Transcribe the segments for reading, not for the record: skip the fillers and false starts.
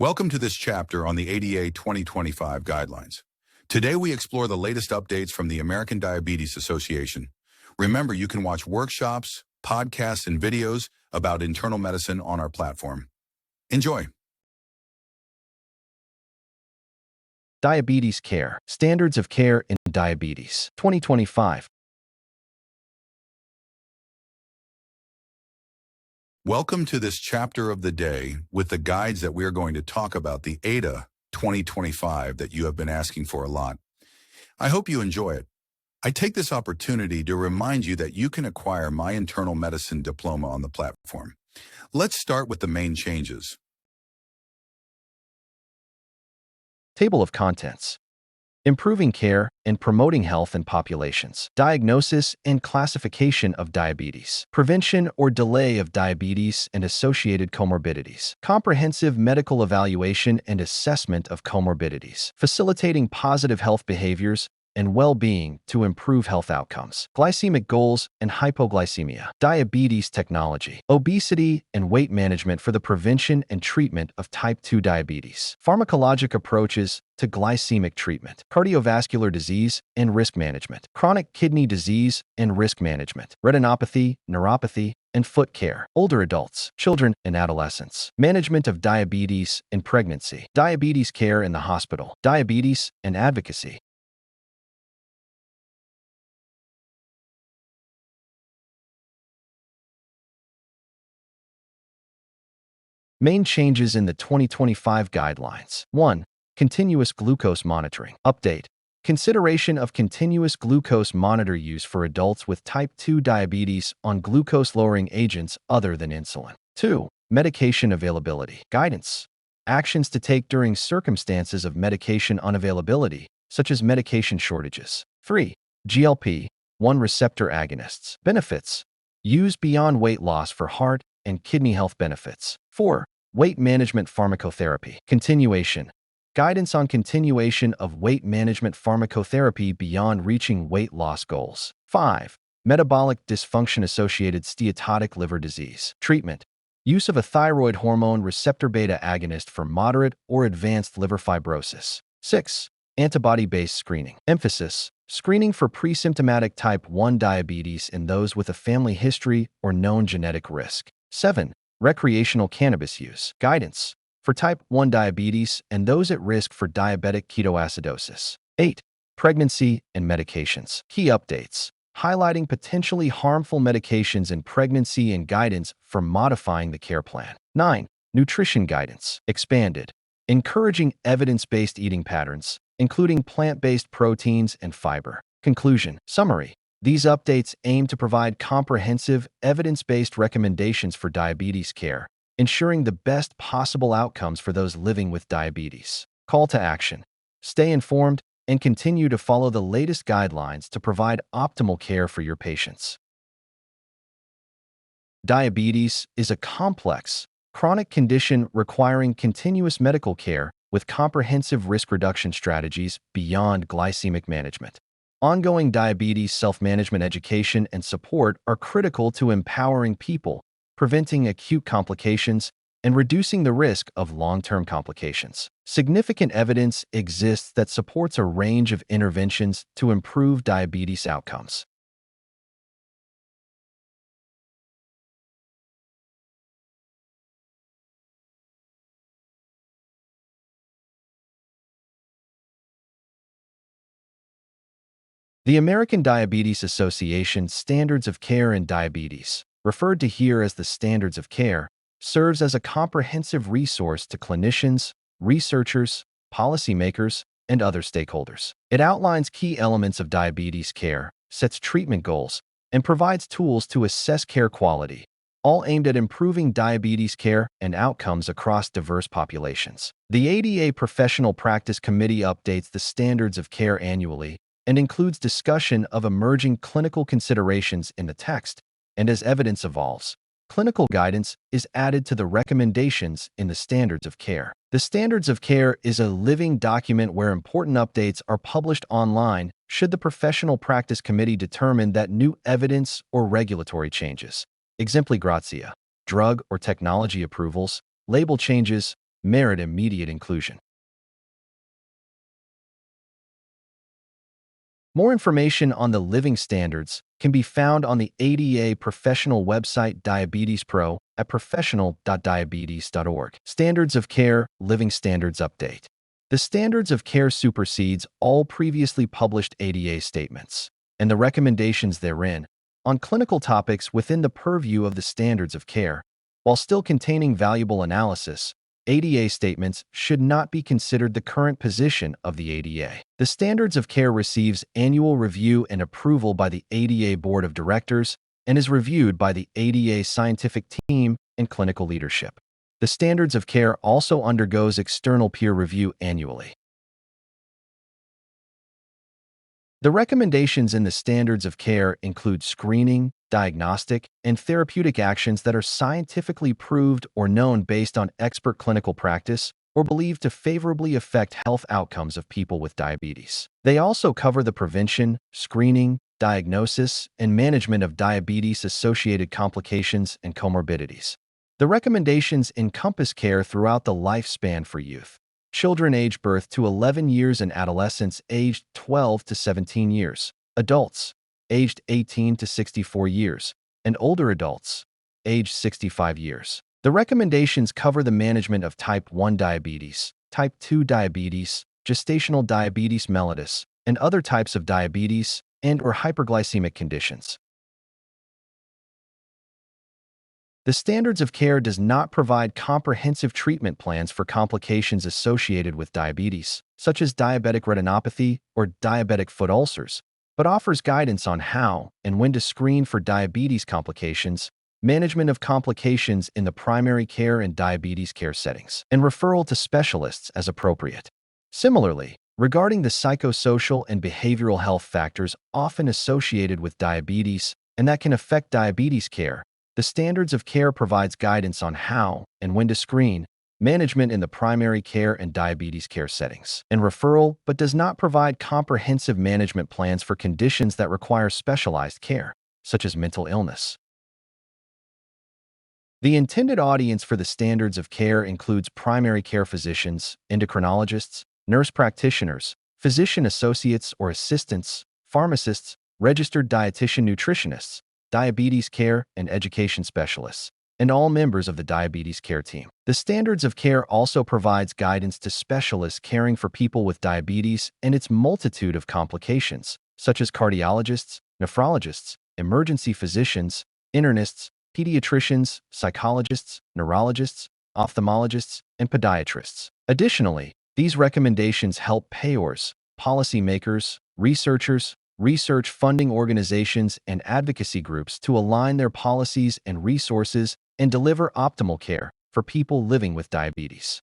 Welcome to this chapter on the ADA 2025 guidelines. Today we explore the latest updates from the American Diabetes Association. Remember, you can watch workshops, podcasts, and videos about internal medicine on our platform. Enjoy. Diabetes Care, Standards of Care in Diabetes, 2025. Welcome to this chapter of the day with the guides that we are going to talk about, the ADA 2025 that you have been asking for a lot. I hope you enjoy it. I take this opportunity to remind you that you can acquire my internal medicine diploma on the platform. Let's start with the main changes. Table of Contents. Improving care and promoting health in populations. Diagnosis and classification of diabetes. Prevention or delay of diabetes and associated comorbidities. Comprehensive medical evaluation and assessment of comorbidities. Facilitating positive health behaviors and well-being to improve health outcomes. Glycemic goals and hypoglycemia. Diabetes technology. Obesity and weight management for the prevention and treatment of type 2 diabetes. Pharmacologic approaches to glycemic treatment. Cardiovascular disease and risk management. Chronic kidney disease and risk management. Retinopathy, neuropathy, and foot care. Older adults, children, and adolescents. Management of diabetes in pregnancy. Diabetes care in the hospital. Diabetes and advocacy. Main changes in the 2025 guidelines. 1. Continuous glucose monitoring. Update. Consideration of continuous glucose monitor use for adults with type 2 diabetes on glucose-lowering agents other than insulin. 2. Medication availability. Guidance. Actions to take during circumstances of medication unavailability, such as medication shortages. 3. GLP-1 receptor agonists. Benefits. Use beyond weight loss for heart and kidney health benefits. 4. Weight management pharmacotherapy. Continuation. Guidance on continuation of weight management pharmacotherapy beyond reaching weight loss goals. 5. Metabolic dysfunction-associated steatotic liver disease. Treatment. Use of a thyroid hormone receptor beta agonist for moderate or advanced liver fibrosis. 6. Antibody-based screening. Emphasis. Screening for pre-symptomatic type 1 diabetes in those with a family history or known genetic risk. 7. Recreational cannabis use. Guidance. For type 1 diabetes and those at risk for diabetic ketoacidosis. 8. Pregnancy and medications. Key updates. Highlighting potentially harmful medications in pregnancy and guidance for modifying the care plan. 9. Nutrition guidance. Expanded. Encouraging evidence-based eating patterns, including plant-based proteins and fiber. Conclusion. Summary. These updates aim to provide comprehensive, evidence-based recommendations for diabetes care, ensuring the best possible outcomes for those living with diabetes. Call to action. Stay informed and continue to follow the latest guidelines to provide optimal care for your patients. Diabetes is a complex, chronic condition requiring continuous medical care with comprehensive risk reduction strategies beyond glycemic management. Ongoing diabetes self-management education and support are critical to empowering people, preventing acute complications, and reducing the risk of long-term complications. Significant evidence exists that supports a range of interventions to improve diabetes outcomes. The American Diabetes Association Standards of Care in Diabetes, referred to here as the Standards of Care, serves as a comprehensive resource to clinicians, researchers, policymakers, and other stakeholders. It outlines key elements of diabetes care, sets treatment goals, and provides tools to assess care quality, all aimed at improving diabetes care and outcomes across diverse populations. The ADA Professional Practice Committee updates the standards of care annually and includes discussion of emerging clinical considerations in the text, and as evidence evolves, clinical guidance is added to the recommendations in the standards of care. The standards of care is a living document where important updates are published online should the Professional Practice Committee determine that new evidence or regulatory changes, exempli gratia, drug or technology approvals, label changes, merit immediate inclusion. More information on the living standards can be found on the ADA professional website Diabetes Pro at professional.diabetes.org. Standards of Care Living Standards Update. The Standards of Care supersedes all previously published ADA statements and the recommendations therein on clinical topics within the purview of the Standards of Care. While still containing valuable analysis, ADA statements should not be considered the current position of the ADA. The Standards of Care receives annual review and approval by the ADA Board of Directors and is reviewed by the ADA scientific team and clinical leadership. The Standards of Care also undergoes external peer review annually. The recommendations in the Standards of Care include screening, diagnostic, and therapeutic actions that are scientifically proved or known based on expert clinical practice or believed to favorably affect health outcomes of people with diabetes. They also cover the prevention, screening, diagnosis, and management of diabetes-associated complications and comorbidities. The recommendations encompass care throughout the lifespan for youth. Children aged birth to 11 years and adolescents aged 12 to 17 years, adults aged 18 to 64 years, and older adults aged 65 years. The recommendations cover the management of type 1 diabetes, type 2 diabetes, gestational diabetes mellitus, and other types of diabetes and/or hyperglycemic conditions. The Standards of Care does not provide comprehensive treatment plans for complications associated with diabetes, such as diabetic retinopathy or diabetic foot ulcers, but offers guidance on how and when to screen for diabetes complications, management of complications in the primary care and diabetes care settings, and referral to specialists as appropriate. Similarly, regarding the psychosocial and behavioral health factors often associated with diabetes and that can affect diabetes care, the Standards of Care provides guidance on how and when to screen, management in the primary care and diabetes care settings, and referral, but does not provide comprehensive management plans for conditions that require specialized care, such as mental illness. The intended audience for the Standards of Care includes primary care physicians, endocrinologists, nurse practitioners, physician associates or assistants, pharmacists, registered dietitian nutritionists, diabetes care and education specialists, and all members of the diabetes care team. The Standards of Care also provides guidance to specialists caring for people with diabetes and its multitude of complications, such as cardiologists, nephrologists, emergency physicians, internists, pediatricians, psychologists, neurologists, ophthalmologists, and podiatrists. Additionally, these recommendations help payors, policymakers, researchers, research funding organizations, and advocacy groups to align their policies and resources and deliver optimal care for people living with diabetes.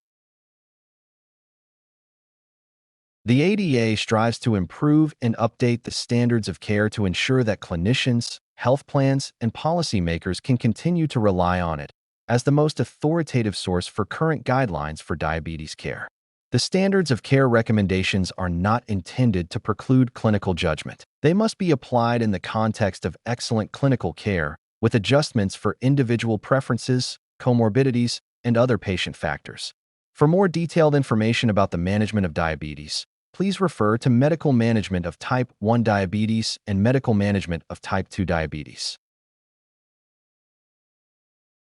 The ADA strives to improve and update the Standards of Care to ensure that clinicians, health plans, and policymakers can continue to rely on it as the most authoritative source for current guidelines for diabetes care. The Standards of Care recommendations are not intended to preclude clinical judgment. They must be applied in the context of excellent clinical care, with adjustments for individual preferences, comorbidities, and other patient factors. For more detailed information about the management of diabetes, please refer to Medical Management of Type 1 Diabetes and Medical Management of Type 2 Diabetes.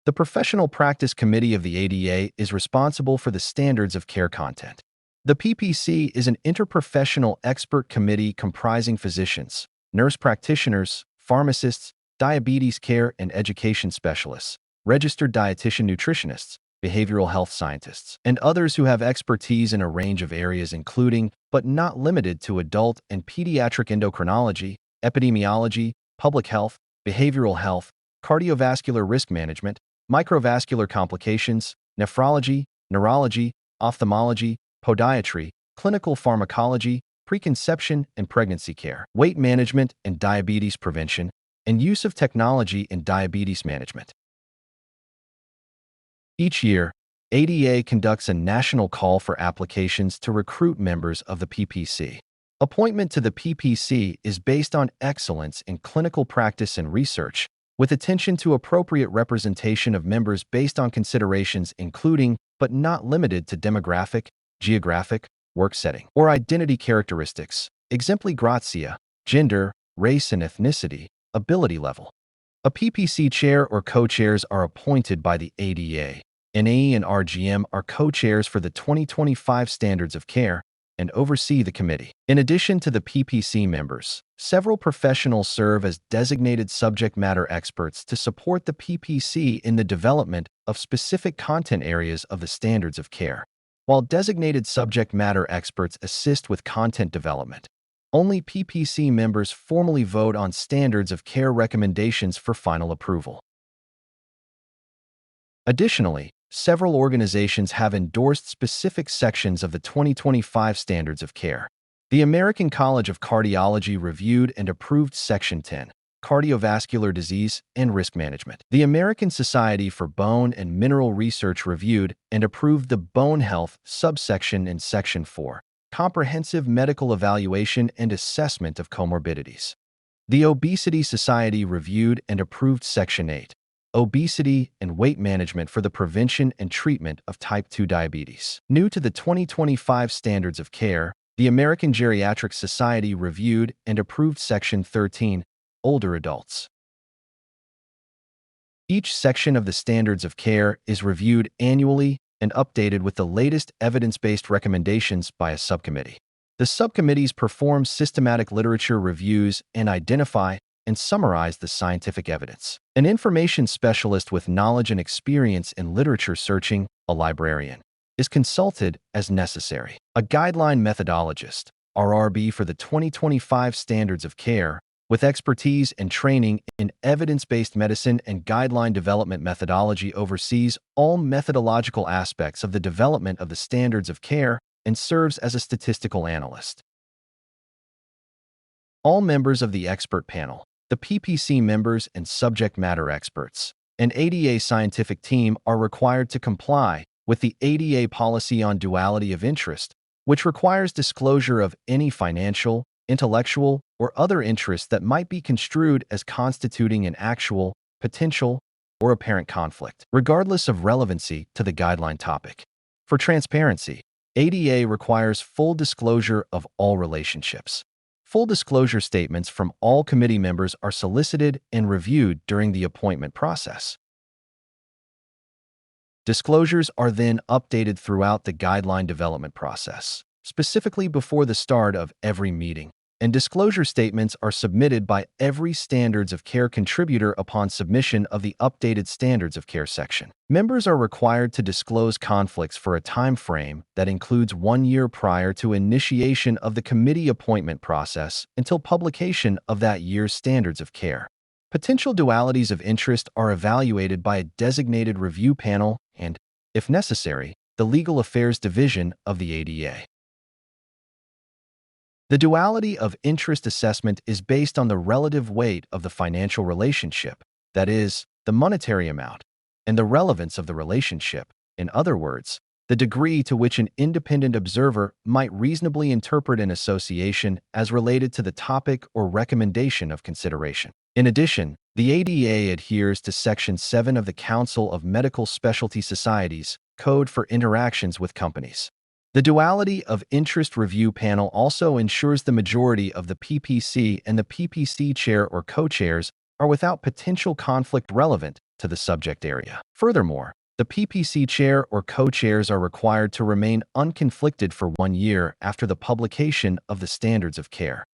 The Professional Practice Committee of the ADA is responsible for the Standards of Care content. The PPC is an interprofessional expert committee comprising physicians, nurse practitioners, pharmacists, diabetes care and education specialists, registered dietitian nutritionists, behavioral health scientists, and others who have expertise in a range of areas including, but not limited to, adult and pediatric endocrinology, epidemiology, public health, behavioral health, cardiovascular risk management, microvascular complications, nephrology, neurology, ophthalmology, podiatry, clinical pharmacology, preconception and pregnancy care, weight management and diabetes prevention, and use of technology in diabetes management. Each year, ADA conducts a national call for applications to recruit members of the PPC. Appointment to the PPC is based on excellence in clinical practice and research, with attention to appropriate representation of members based on considerations including but not limited to demographic, geographic, work setting, or identity characteristics, exempli gratia, gender, race and ethnicity, ability level. A PPC chair or co-chairs are appointed by the ADA. NAE and RGM are co-chairs for the 2025 Standards of Care and oversee the committee. In addition to the PPC members, several professionals serve as designated subject matter experts to support the PPC in the development of specific content areas of the standards of care. While designated subject matter experts assist with content development, only PPC members formally vote on standards of care recommendations for final approval. Additionally, several organizations have endorsed specific sections of the 2025 Standards of Care. The American College of Cardiology reviewed and approved Section 10, Cardiovascular Disease and Risk Management. The American Society for Bone and Mineral Research reviewed and approved the Bone Health subsection in Section 4, Comprehensive Medical Evaluation and Assessment of Comorbidities. The Obesity Society reviewed and approved Section 8, Obesity and Weight Management for the Prevention and Treatment of Type 2 Diabetes. New to the 2025 Standards of Care, the American Geriatrics Society reviewed and approved Section 13, Older Adults. Each section of the Standards of Care is reviewed annually and updated with the latest evidence-based recommendations by a subcommittee. The subcommittees perform systematic literature reviews and identify and summarize the scientific evidence. An information specialist with knowledge and experience in literature searching, a librarian, is consulted as necessary. A guideline methodologist, RRB for the 2025 Standards of Care, with expertise and training in evidence-based medicine and guideline development methodology, oversees all methodological aspects of the development of the standards of care and serves as a statistical analyst. All members of the expert panel, the PPC members and subject matter experts, and ADA scientific team are required to comply with the ADA policy on duality of interest, which requires disclosure of any financial, intellectual, or other interests that might be construed as constituting an actual, potential, or apparent conflict, regardless of relevancy to the guideline topic. For transparency, ADA requires full disclosure of all relationships. Full disclosure statements from all committee members are solicited and reviewed during the appointment process. Disclosures are then updated throughout the guideline development process, specifically before the start of every meeting, and disclosure statements are submitted by every Standards of Care contributor upon submission of the updated Standards of Care section. Members are required to disclose conflicts for a time frame that includes 1 year prior to initiation of the committee appointment process until publication of that year's Standards of Care. Potential dualities of interest are evaluated by a designated review panel and, if necessary, the Legal Affairs Division of the ADA. The duality of interest assessment is based on the relative weight of the financial relationship, that is, the monetary amount, and the relevance of the relationship, in other words, the degree to which an independent observer might reasonably interpret an association as related to the topic or recommendation of consideration. In addition, the ADA adheres to Section 7 of the Council of Medical Specialty Societies Code for Interactions with Companies. The duality of interest review panel also ensures the majority of the PPC and the PPC chair or co-chairs are without potential conflict relevant to the subject area. Furthermore, the PPC chair or co-chairs are required to remain unconflicted for 1 year after the publication of the Standards of Care.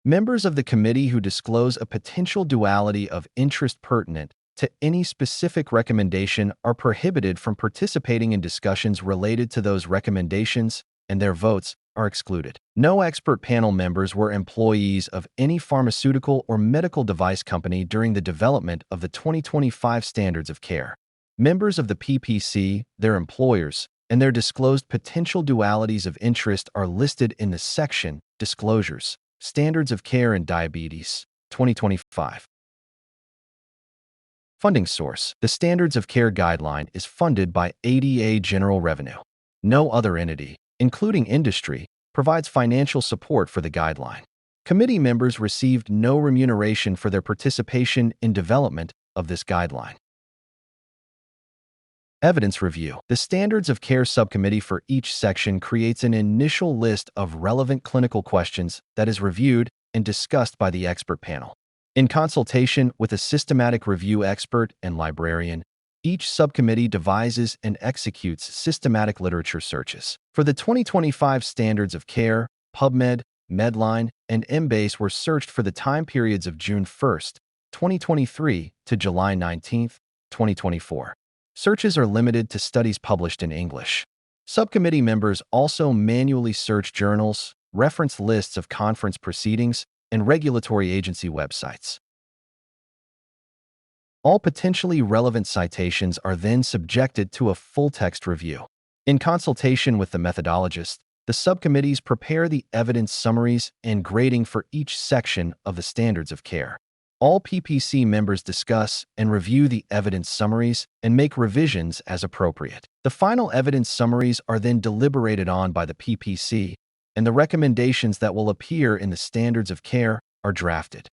Members of the committee who disclose a potential duality of interest pertinent to any specific recommendation are prohibited from participating in discussions related to those recommendations, and their votes are excluded. No expert panel members were employees of any pharmaceutical or medical device company during the development of the 2025 Standards of Care. Members of the PPC, their employers, and their disclosed potential dualities of interest are listed in the section Disclosures, Standards of Care in Diabetes, 2025. Funding source. The Standards of Care guideline is funded by ADA General Revenue. No other entity, including industry, provides financial support for the guideline. Committee members received no remuneration for their participation in development of this guideline. Evidence review. The Standards of Care subcommittee for each section creates an initial list of relevant clinical questions that is reviewed and discussed by the expert panel. In consultation with a systematic review expert and librarian, each subcommittee devises and executes systematic literature searches. For the 2025 Standards of Care, PubMed, Medline, and Embase were searched for the time periods of June 1st, 2023 to July 19th, 2024. Searches are limited to studies published in English. Subcommittee members also manually search journals, reference lists of conference proceedings, and regulatory agency websites. All potentially relevant citations are then subjected to a full-text review. In consultation with the methodologist, the subcommittees prepare the evidence summaries and grading for each section of the Standards of Care. All PPC members discuss and review the evidence summaries and make revisions as appropriate. The final evidence summaries are then deliberated on by the PPC, and the recommendations that will appear in the Standards of Care are drafted.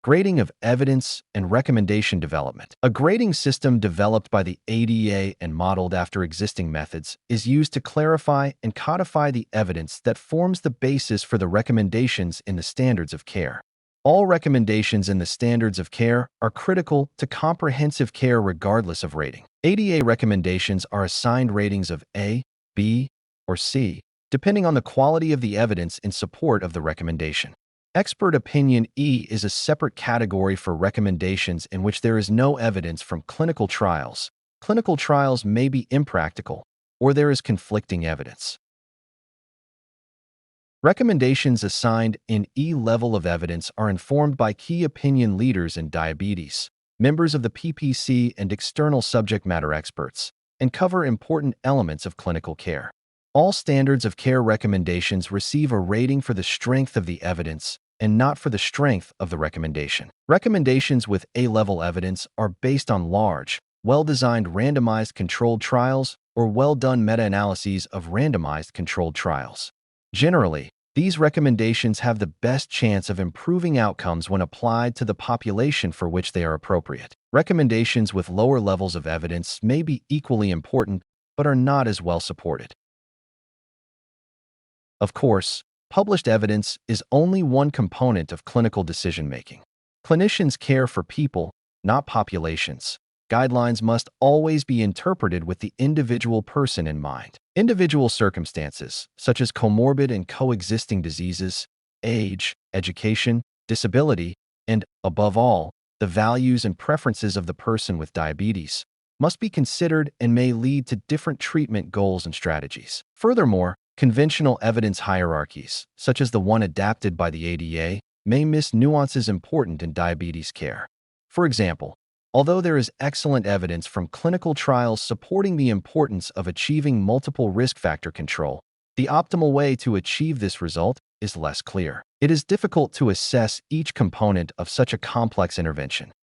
Grading of evidence and recommendation development. A grading system developed by the ADA and modeled after existing methods is used to clarify and codify the evidence that forms the basis for the recommendations in the Standards of Care. All recommendations in the Standards of Care are critical to comprehensive care regardless of rating. ADA recommendations are assigned ratings of A, B, or C, depending on the quality of the evidence in support of the recommendation. Expert opinion E is a separate category for recommendations in which there is no evidence from clinical trials. Clinical trials may be impractical, or there is conflicting evidence. Recommendations assigned in E level of evidence are informed by key opinion leaders in diabetes, members of the PPC, and external subject matter experts, and cover important elements of clinical care. All Standards of Care recommendations receive a rating for the strength of the evidence and not for the strength of the recommendation. Recommendations with A-level evidence are based on large, well-designed randomized controlled trials or well-done meta-analyses of randomized controlled trials. Generally, these recommendations have the best chance of improving outcomes when applied to the population for which they are appropriate. Recommendations with lower levels of evidence may be equally important, but are not as well supported. Of course, published evidence is only one component of clinical decision-making. Clinicians care for people, not populations. Guidelines must always be interpreted with the individual person in mind. Individual circumstances, such as comorbid and coexisting diseases, age, education, disability, and, above all, the values and preferences of the person with diabetes, must be considered and may lead to different treatment goals and strategies. Furthermore, conventional evidence hierarchies, such as the one adapted by the ADA, may miss nuances important in diabetes care. For example, although there is excellent evidence from clinical trials supporting the importance of achieving multiple risk factor control, the optimal way to achieve this result is less clear. It is difficult to assess each component of such a complex intervention.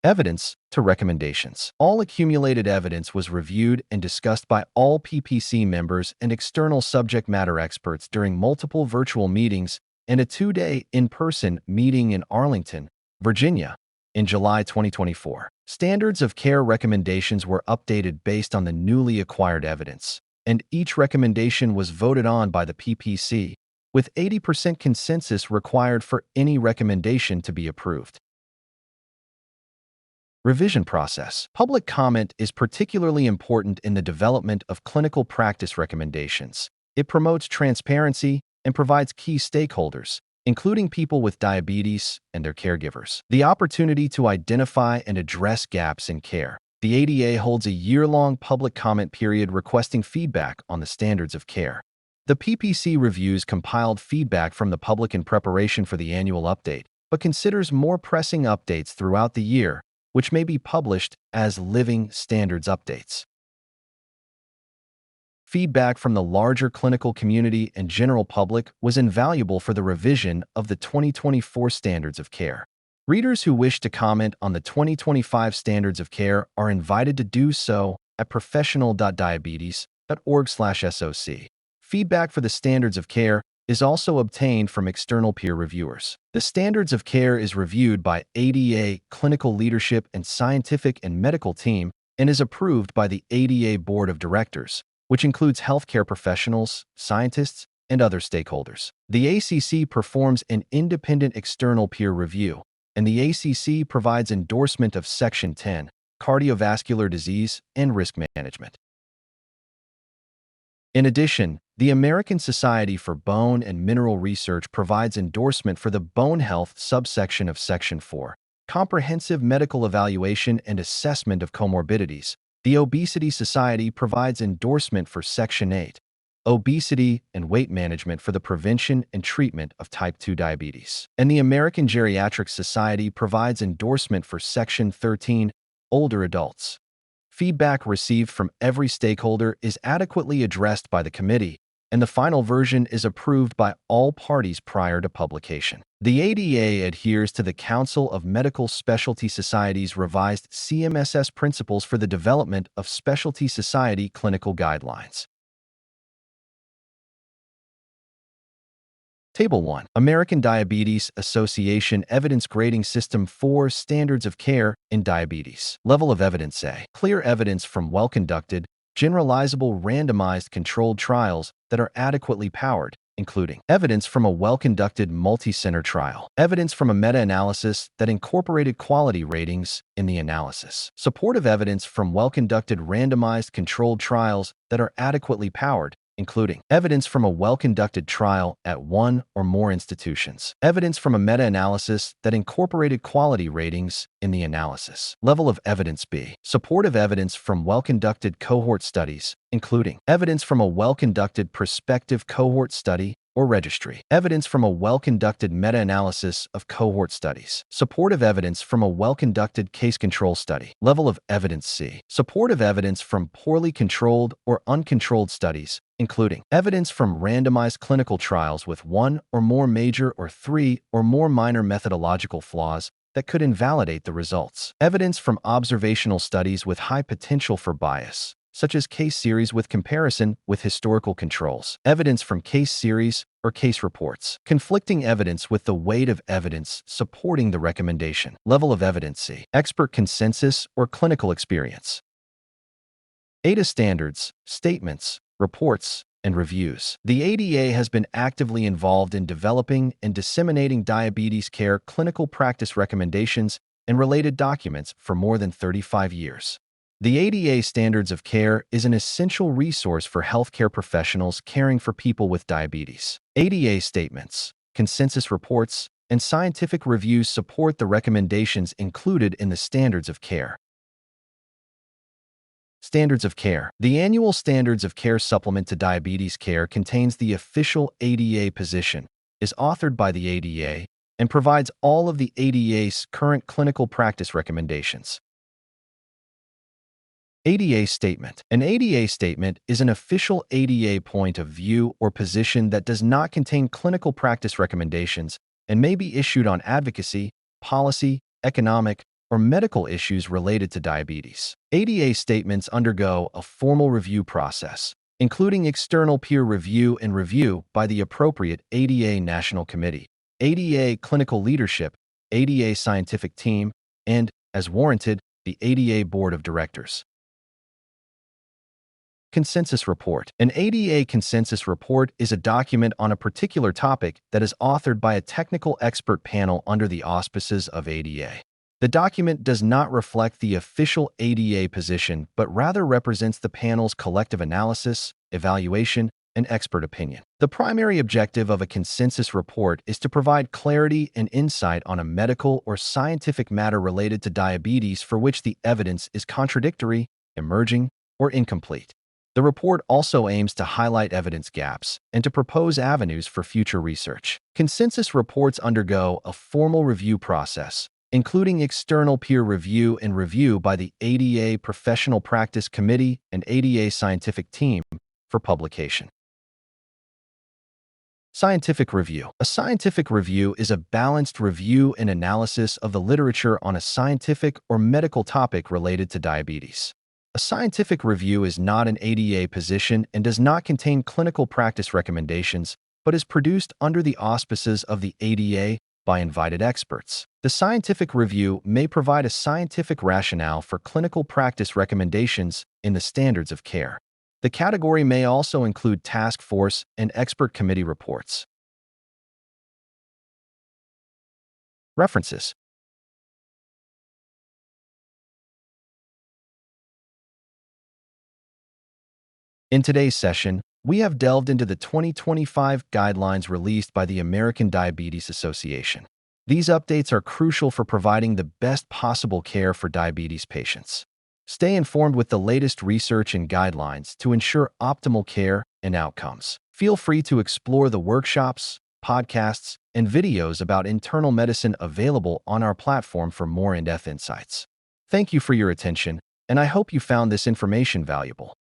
Evidence to recommendations. All accumulated evidence was reviewed and discussed by all PPC members and external subject matter experts during multiple virtual meetings and a 2-day in-person meeting in Arlington, Virginia, in July 2024. Standards of Care recommendations were updated based on the newly acquired evidence, and each recommendation was voted on by the PPC, with 80% consensus required for any recommendation to be approved. Revision process. Public comment is particularly important in the development of clinical practice recommendations. It promotes transparency and provides key stakeholders, including people with diabetes and their caregivers, the opportunity to identify and address gaps in care. The ADA holds a year-long public comment period requesting feedback on the Standards of Care. The PPC reviews compiled feedback from the public in preparation for the annual update, but considers more pressing updates throughout the year, which may be published as living standards updates. Feedback from the larger clinical community and general public was invaluable for the revision of the 2024 Standards of Care. Readers who wish to comment on the 2025 Standards of Care are invited to do so at professional.diabetes.org/SOC. Feedback for the Standards of Care is also obtained from external peer reviewers. The standards of care is reviewed by ADA clinical leadership and scientific and medical team and is approved by the ADA Board of Directors, which includes healthcare professionals, scientists, and other stakeholders. The ACC performs an independent external peer review, and the ACC provides endorsement of Section 10, cardiovascular disease and risk management. In addition, the American Society for Bone and Mineral Research provides endorsement for the bone health subsection of Section 4, comprehensive medical evaluation and assessment of comorbidities. The Obesity Society provides endorsement for Section 8, Obesity and Weight Management for the prevention and treatment of type 2 diabetes. And the American Geriatrics Society provides endorsement for Section 13, older adults. Feedback received from every stakeholder is adequately addressed by the committee, and the final version is approved by all parties prior to publication. The ADA adheres to the Council of Medical Specialty Societies' revised CMSS principles for the development of specialty society clinical guidelines. Table 1. American Diabetes Association Evidence Grading System 4 Standards of Care in Diabetes. Level of Evidence A. Clear evidence from well-conducted, generalizable randomized controlled trials that are adequately powered, including evidence from a well-conducted multi-center trial, evidence from a meta-analysis that incorporated quality ratings in the analysis, supportive evidence from well-conducted randomized controlled trials that are adequately powered, including evidence from a well-conducted trial at one or more institutions, evidence from a meta-analysis that incorporated quality ratings in the analysis. Level of Evidence B. Supportive evidence from well-conducted cohort studies, including evidence from a well-conducted prospective cohort study or registry, evidence from a well-conducted meta-analysis of cohort studies, supportive evidence from a well-conducted case control study. Level of Evidence C. Supportive evidence from poorly controlled or uncontrolled studies, including evidence from randomized clinical trials with one or more major or three or more minor methodological flaws that could invalidate the results, evidence from observational studies with high potential for bias, such as case series with comparison with historical controls, evidence from case series or case reports, conflicting evidence with the weight of evidence supporting the recommendation. Level of Evidence C. Expert consensus or clinical experience. ADA standards, statements, reports, and reviews. The ADA has been actively involved in developing and disseminating diabetes care clinical practice recommendations and related documents for more than 35 years. The ADA Standards of Care is an essential resource for healthcare professionals caring for people with diabetes. ADA statements, consensus reports, and scientific reviews support the recommendations included in the Standards of Care. Standards of Care. The annual Standards of Care supplement to diabetes care contains the official ADA position, is authored by the ADA, and provides all of the ADA's current clinical practice recommendations. ADA Statement. An ADA statement is an official ADA point of view or position that does not contain clinical practice recommendations and may be issued on advocacy, policy, economic, or medical issues related to diabetes. ADA statements undergo a formal review process, including external peer review and review by the appropriate ADA National Committee, ADA Clinical Leadership, ADA Scientific Team, and, as warranted, the ADA Board of Directors. Consensus Report. An ADA consensus report is a document on a particular topic that is authored by a technical expert panel under the auspices of ADA. The document does not reflect the official ADA position, but rather represents the panel's collective analysis, evaluation, and expert opinion. The primary objective of a consensus report is to provide clarity and insight on a medical or scientific matter related to diabetes for which the evidence is contradictory, emerging, or incomplete. The report also aims to highlight evidence gaps and to propose avenues for future research. Consensus reports undergo a formal review process, including external peer review and review by the ADA Professional Practice Committee and ADA Scientific Team for publication. Scientific review. A scientific review is a balanced review and analysis of the literature on a scientific or medical topic related to diabetes. A scientific review is not an ADA position and does not contain clinical practice recommendations, but is produced under the auspices of the ADA by invited experts. The scientific review may provide a scientific rationale for clinical practice recommendations in the standards of care. The category may also include task force and expert committee reports. References. In today's session, we have delved into the 2025 guidelines released by the American Diabetes Association. These updates are crucial for providing the best possible care for diabetes patients. Stay informed with the latest research and guidelines to ensure optimal care and outcomes. Feel free to explore the workshops, podcasts, and videos about internal medicine available on our platform for more in-depth insights. Thank you for your attention, and I hope you found this information valuable.